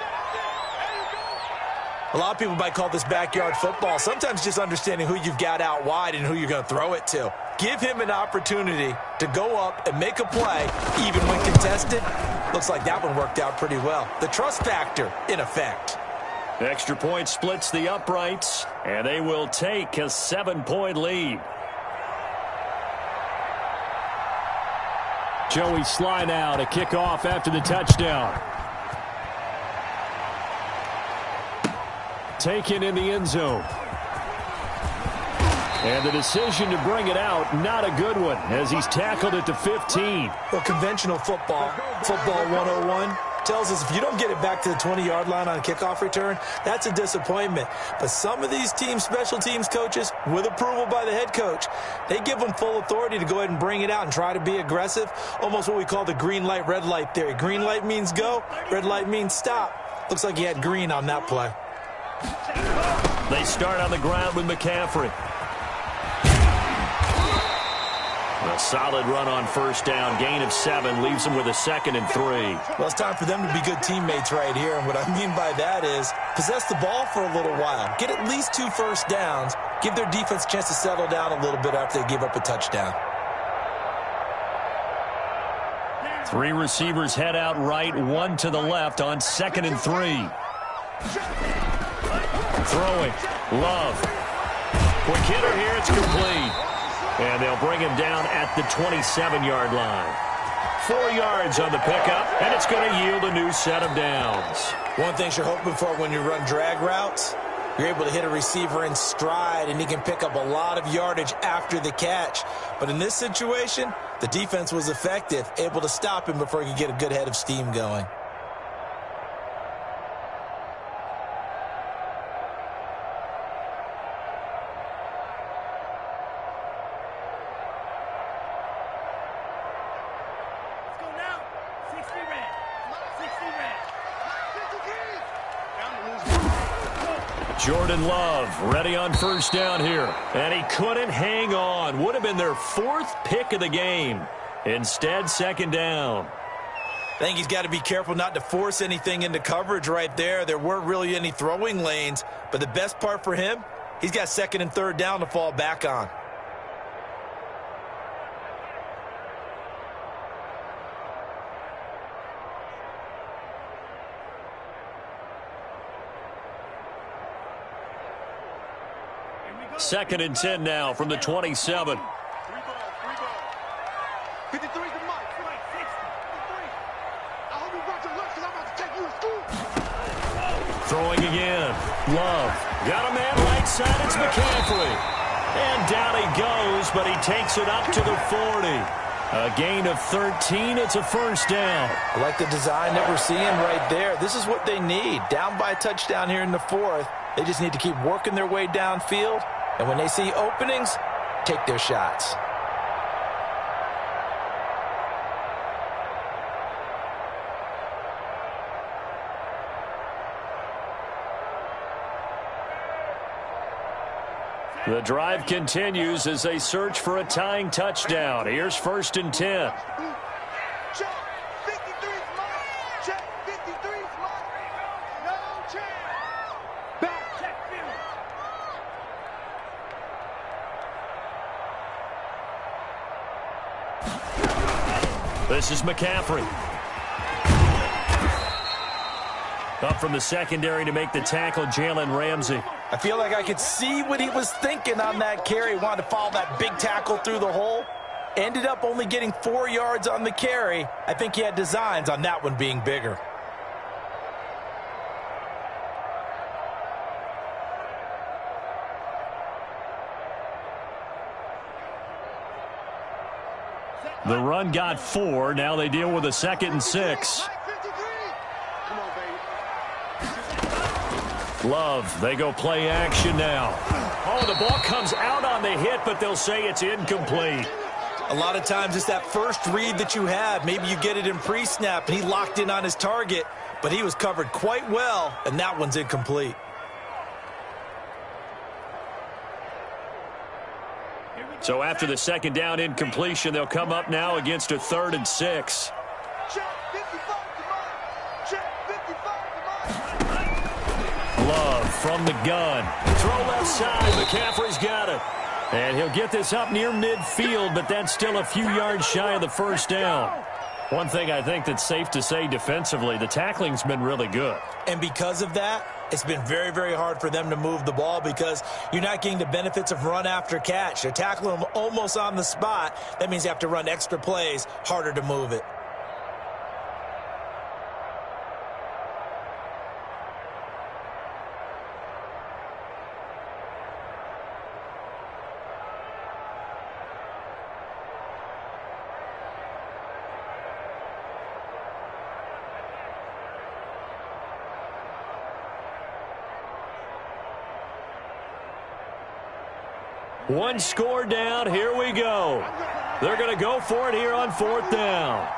A lot of people might call this backyard football. Sometimes just understanding who you've got out wide and who you're going to throw it to. Give him an opportunity to go up and make a play, even when contested. Looks like that one worked out pretty well. The trust factor in effect. Extra point splits the uprights, and they will take a 7-point lead. Joey Sly now to kick off after the touchdown. Taken in the end zone. And the decision to bring it out, not a good one, as he's tackled at the 15. Well, conventional football 101, tells us if you don't get it back to the 20-yard line on a kickoff return, that's a disappointment. But some of these teams, special teams coaches, with approval by the head coach, they give them full authority to go ahead and bring it out and try to be aggressive, almost what we call the green light, red light theory. Green light means go, red light means stop. Looks like he had green on that play. They start on the ground with McCaffrey. A solid run on first down. Gain of 7 leaves them with a 2nd and 3. Well, it's time for them to be good teammates right here. And what I mean by that is possess the ball for a little while. Get at least 2 first downs. Give their defense a chance to settle down a little bit after they give up a touchdown. 3 receivers head out right, 1 to the left on 2nd and 3. Throwing. Love. Quick hitter here. It's complete. And they'll bring him down at the 27-yard line. 4 yards on the pickup, and it's going to yield a new set of downs. One thing you're hoping for when you run drag routes, you're able to hit a receiver in stride, and he can pick up a lot of yardage after the catch. But in this situation, the defense was effective, able to stop him before he could get a good head of steam going. Jordan Love ready on first down here. And he couldn't hang on. Would have been their 4th pick of the game. Instead, 2nd down. I think he's got to be careful not to force anything into coverage right there. There weren't really any throwing lanes. But the best part for him, he's got 2nd and 3rd down to fall back on. Second and 10 now from the 27. 3 ball. 53's the mark. 63. I hope you brought your lunch because I'm about to take you to school. Throwing again. Love. Got a man right side. It's McCaffrey. And down he goes, but he takes it up to the 40. A gain of 13. It's a first down. I like the design that we're seeing right there. This is what they need. Down by a touchdown here in the 4th. They just need to keep working their way downfield. And when they see openings, take their shots. The drive continues as they search for a tying touchdown. Here's 1st and 10. Check. 53's mine. Check. 53's mine. No chance. Back. Check. This is McCaffrey. Up from the secondary to make the tackle, Jalen Ramsey. I feel like I could see what he was thinking on that carry. Wanted to follow that big tackle through the hole. Ended up only getting 4 yards on the carry. I think he had designs on that one being bigger. The run got 4. Now they deal with a 2nd and 6. Love, they go play action now. Oh, the ball comes out on the hit, but they'll say it's incomplete. A lot of times it's that first read that you have. Maybe you get it in pre-snap, and he locked in on his target, but he was covered quite well, and that one's incomplete. So after the 2nd down incompletion, they'll come up now against a 3rd and 6. Love from the gun. Throw left side. McCaffrey's got it. And he'll get this up near midfield, but that's still a few yards shy of the 1st down. One thing I think that's safe to say defensively, the tackling's been really good. And because of that, it's been very, very hard for them to move the ball because you're not getting the benefits of run after catch. They're tackling them almost on the spot. That means you have to run extra plays, harder to move it. One score down. Here we go. They're going to go for it here on 4th down.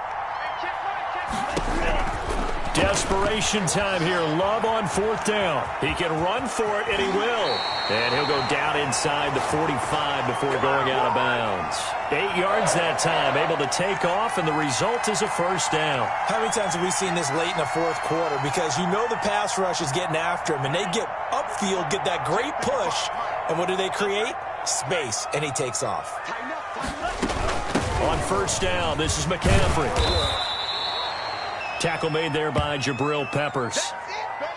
Desperation time here. Love on 4th down. He can run for it, and he will. And he'll go down inside the 45 before going out of bounds. 8 yards that time, able to take off, and the result is a 1st down. How many times have we seen this late in the 4th quarter? Because you know the pass rush is getting after him, and they get upfield, get that great push, and what do they create? Space, and he takes off. On 1st down, this is McCaffrey. Tackle made there by Jabril Peppers.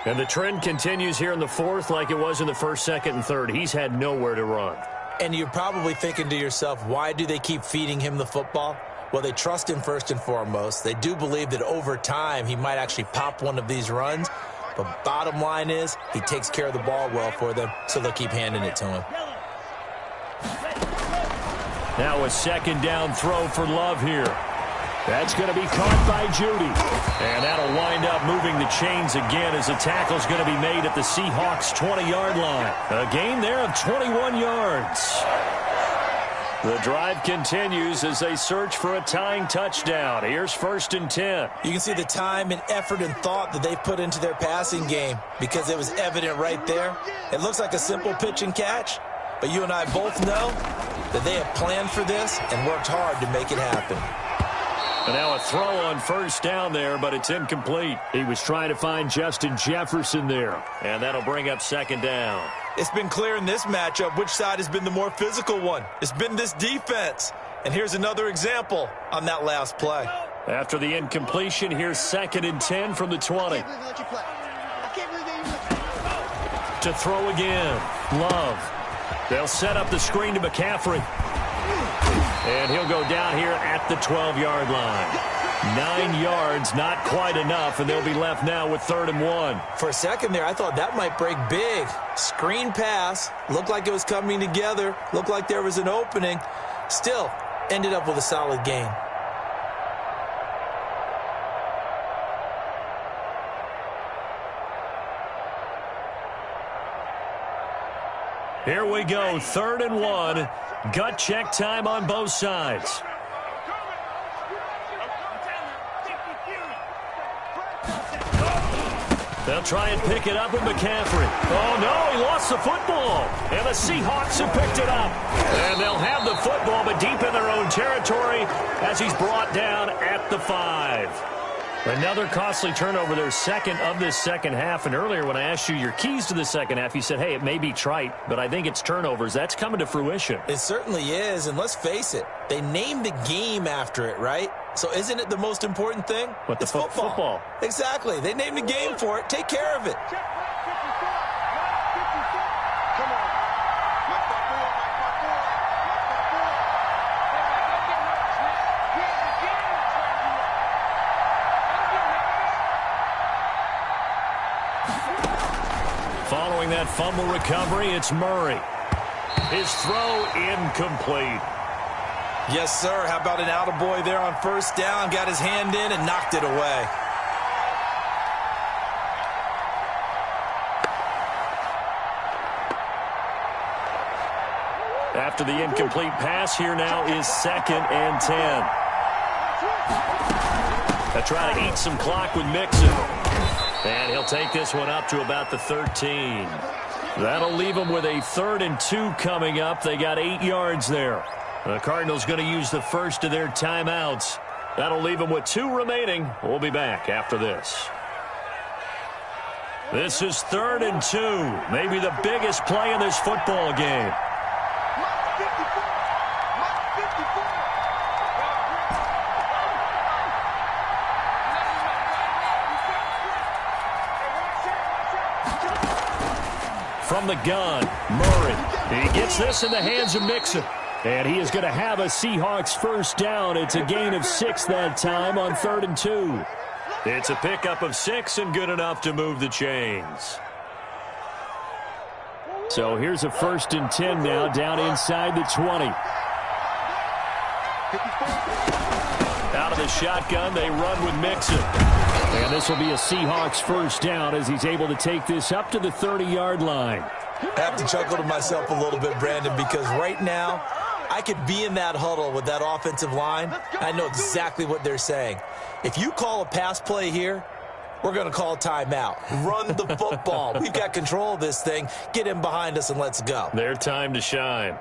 And the trend continues here in the 4th like it was in the 1st, 2nd, and 3rd. He's had nowhere to run. And you're probably thinking to yourself, why do they keep feeding him the football? Well, they trust him first and foremost. They do believe that over time he might actually pop one of these runs. But bottom line is he takes care of the ball well for them, so they'll keep handing it to him. Now a 2nd down throw for Love here. That's going to be caught by Judy. And that'll wind up moving the chains again as the tackle's going to be made at the Seahawks' 20-yard line. A gain there of 21 yards. The drive continues as they search for a tying touchdown. Here's 1st and 10. You can see the time and effort and thought that they've put into their passing game because it was evident right there. It looks like a simple pitch and catch, but you and I both know that they have planned for this and worked hard to make it happen. And now a throw on 1st down there, but it's incomplete. He was trying to find Justin Jefferson there, and that'll bring up 2nd down. It's been clear in this matchup which side has been the more physical one. It's been this defense. And here's another example on that last play. After the incompletion, here's 2nd and 10 from the 20. To throw again. Love. They'll set up the screen to McCaffrey. And he'll go down here at the 12-yard line. 9 yards, not quite enough, and they'll be left now with 3rd and 1. For a second there, I thought that might break big. Screen pass. Looked like it was coming together. Looked like there was an opening. Still, ended up with a solid gain. Here we go, 3rd and 1. Gut check time on both sides. They'll try and pick it up with McCaffrey. Oh, no, he lost the football. And the Seahawks have picked it up. And they'll have the football, but deep in their own territory as he's brought down at the 5. Another costly turnover, their 2nd of this 2nd half. And earlier when I asked you your keys to the 2nd half, you said, hey, it may be trite, but I think it's turnovers. That's coming to fruition. It certainly is, and let's face it, they named the game after it, right? So isn't it the most important thing? What, it's football. Exactly. They named the game for it. Take care of it. Following that fumble recovery, it's Murray. His throw incomplete. Yes, sir. How about an attaboy there on first down? Got his hand in and knocked it away. After the incomplete pass, here now is 2nd and 10. They'll try to eat some clock with Mixon. And he'll take this one up to about the 13. That'll leave them with a 3rd and 2 coming up. They got 8 yards there. The Cardinals going to use the first of their timeouts. That'll leave them with 2 remaining. We'll be back after this. This is 3rd and 2. Maybe the biggest play in this football game. From the gun, Murray. He gets this in the hands of Mixon. And he is going to have a Seahawks first down. It's a gain of 6 that time on 3rd and 2. It's a pickup of 6 and good enough to move the chains. So here's a 1st and 10 now down inside the 20. Out of the shotgun, they run with Mixon. And this will be a Seahawks first down as he's able to take this up to the 30-yard line. I have to chuckle to myself a little bit, Brandon, because right now I could be in that huddle with that offensive line. I know exactly what they're saying. If you call a pass play here, we're going to call timeout. Run the football. We've got control of this thing. Get in behind us and let's go. Their time to shine.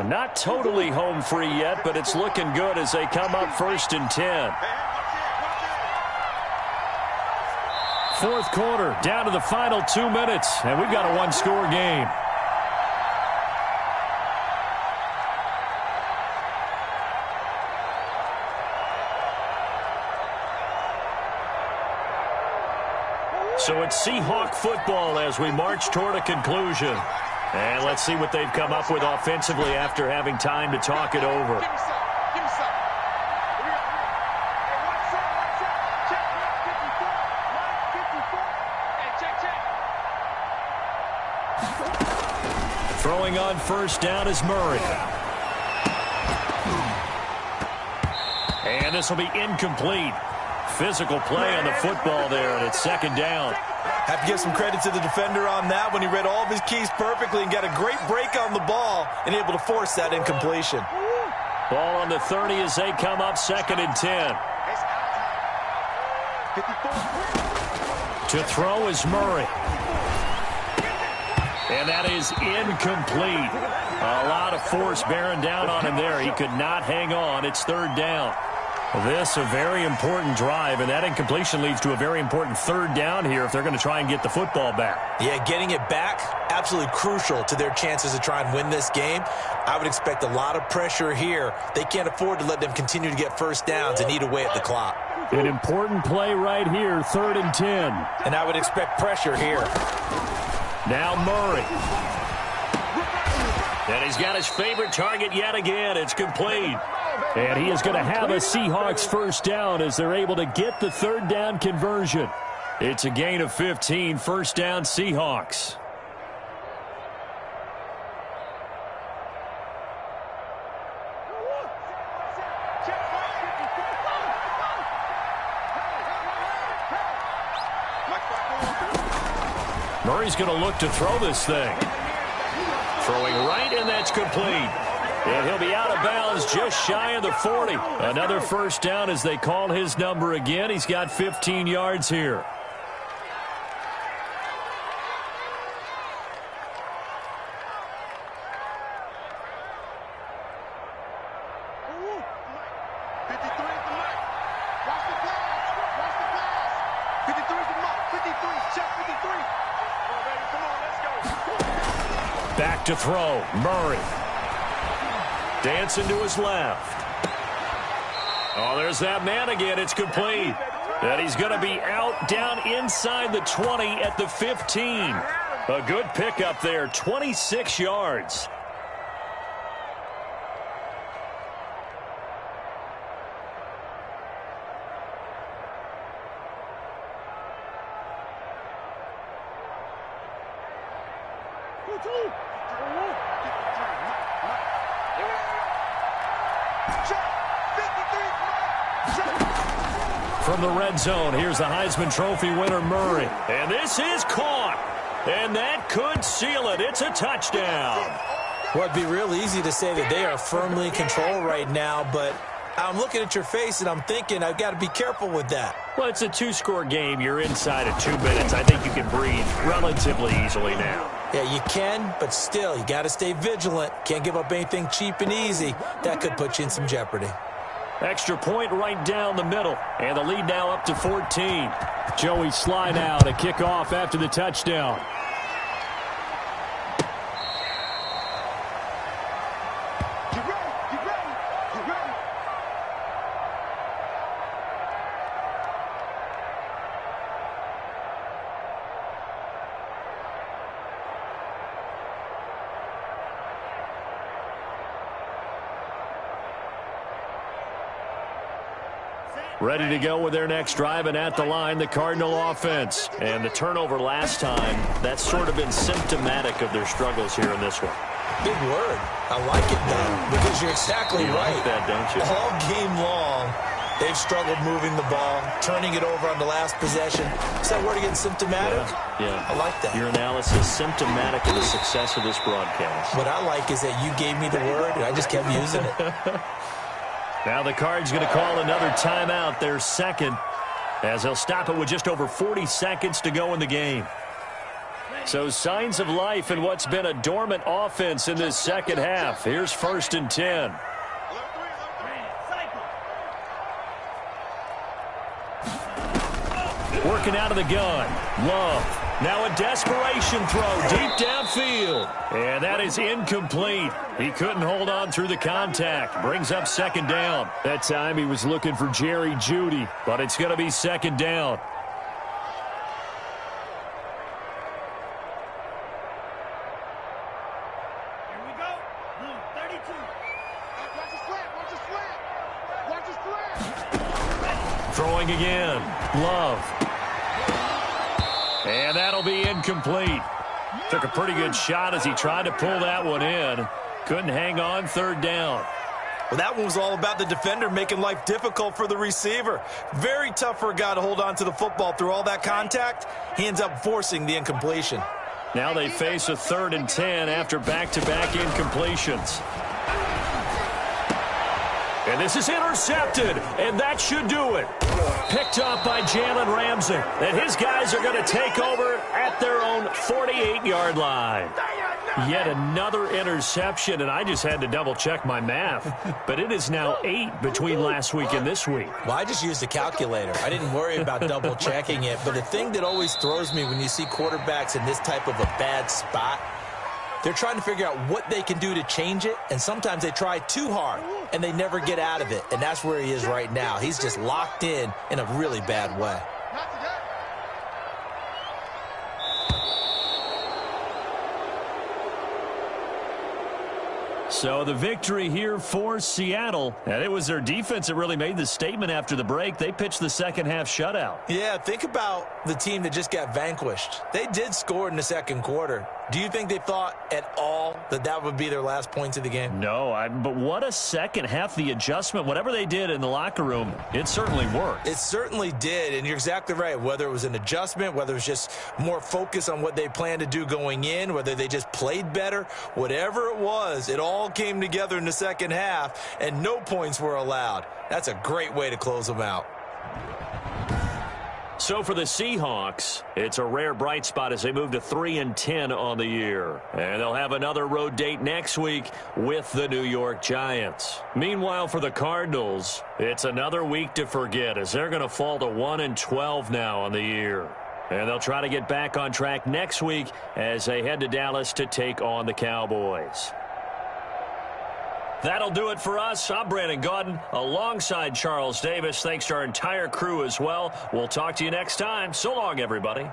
Not totally home free yet, but it's looking good as they come up 1st and 10. 4th quarter, down to the final 2 minutes, and we've got a 1-score game. So it's Seahawk football as we march toward a conclusion. And let's see what they've come up with offensively after having time to talk it over. Give me some. Give me some. Here we go. Hey, one set. Check, 154. Hey, check. Throwing on first down is Murray. And this will be incomplete. Physical play on the football there, and it's 2nd down. Have to give some credit to the defender on that when he read all of his keys perfectly and got a great break on the ball and able to force that incompletion. Ball on the 30 as they come up 2nd and 10. To throw is Murray. And that is incomplete. A lot of force bearing down on him there. He could not hang on. It's 3rd down. This a very important drive, and that incompletion leads to a very important 3rd down here if they're going to try and get the football back. Yeah, getting it back, absolutely crucial to their chances to try and win this game. I would expect a lot of pressure here. They can't afford to let them continue to get first downs and eat away at the clock. An important play right here, 3rd and 10. And I would expect pressure here. Now Murray. And he's got his favorite target yet again. It's complete. And he is going to have a Seahawks first down as they're able to get the 3rd down conversion. It's a gain of 15, first down Seahawks. Murray's going to look to throw this thing. Throwing right, and that's complete. And he'll be out of bounds just shy of the 40. Another first down as they call his number again. He's got 15 yards here. Back to throw, Murray. Dancing to his left. Oh, there's that man again. It's complete. And he's going to be out down inside the 20 at the 15. A good pickup there, 26 yards. From the red zone, here's the Heisman Trophy winner, Murray. And this is caught. And that could seal it. It's a touchdown. Well, it'd be real easy to say that they are firmly in control right now, but I'm looking at your face and I'm thinking I've got to be careful with that. Well, it's a two-score game. You're inside of 2 minutes. I think you can breathe relatively easily now. Yeah, you can, but still, you got to stay vigilant. Can't give up anything cheap and easy. That could put you in some jeopardy. Extra point right down the middle, and the lead now up to 14. Joey Sly now to kick off after the touchdown. Ready to go with their next drive, and at the line, the Cardinal offense. And the turnover last time, that's sort of been symptomatic of their struggles here in this one. Big word. I like it, though, because you're exactly right. You like that, don't you? All game long, they've struggled moving the ball, turning it over on the last possession. Is that word again, symptomatic? Yeah. I like that. Your analysis, symptomatic of the success of this broadcast. What I like is that you gave me the word, and I just kept using it. Now the Cards going to call another timeout, their second, as they'll stop it with just over 40 seconds to go in the game. So signs of life in what's been a dormant offense in this second half. Here's 1st and 10. Working out of the gun. Love. Now a desperation throw deep downfield. And that is incomplete. He couldn't hold on through the contact. Brings up 2nd down. That time he was looking for Jerry Jeudy, but it's going to be 2nd down. Here we go. Blue 32. Watch the slant. Watch the slant. Watch the slant. Throwing again. Love. And that'll be incomplete. Took a pretty good shot as he tried to pull that one in. Couldn't hang on, 3rd down. Well, that one was all about the defender making life difficult for the receiver. Very tough for a guy to hold on to the football through all that contact. He ends up forcing the incompletion. Now they face a 3rd and 10 after back-to-back incompletions. And this is intercepted, and that should do it. Picked up by Jalen Ramsey. And his guys are going to take over at their own 48-yard line. Yet another interception, and I just had to double-check my math. But it is now 8 between last week and this week. Well, I just used a calculator. I didn't worry about double-checking it. But the thing that always throws me when you see quarterbacks in this type of a bad spot, they're trying to figure out what they can do to change it, and sometimes they try too hard, and they never get out of it, and that's where he is right now. He's just locked in a really bad way. So the victory here for Seattle, and it was their defense that really made the statement after the break. They pitched the second half shutout. Yeah, think about the team that just got vanquished. They did score in the second quarter. Do you think they thought at all that that would be their last points of the game? No, but what a second half. The adjustment, whatever they did in the locker room, it certainly worked. It certainly did, and you're exactly right. Whether it was an adjustment, whether it was just more focus on what they planned to do going in, whether they just played better, whatever it was, it all came together in the second half, and no points were allowed. That's a great way to close them out. So for the Seahawks, it's a rare bright spot as they move to 3-10 on the year. And they'll have another road date next week with the New York Giants. Meanwhile, for the Cardinals, it's another week to forget as they're going to fall to 1-12 now on the year. And they'll try to get back on track next week as they head to Dallas to take on the Cowboys. That'll do it for us. I'm Brandon Gaudin alongside Charles Davis. Thanks to our entire crew as well. We'll talk to you next time. So long, everybody.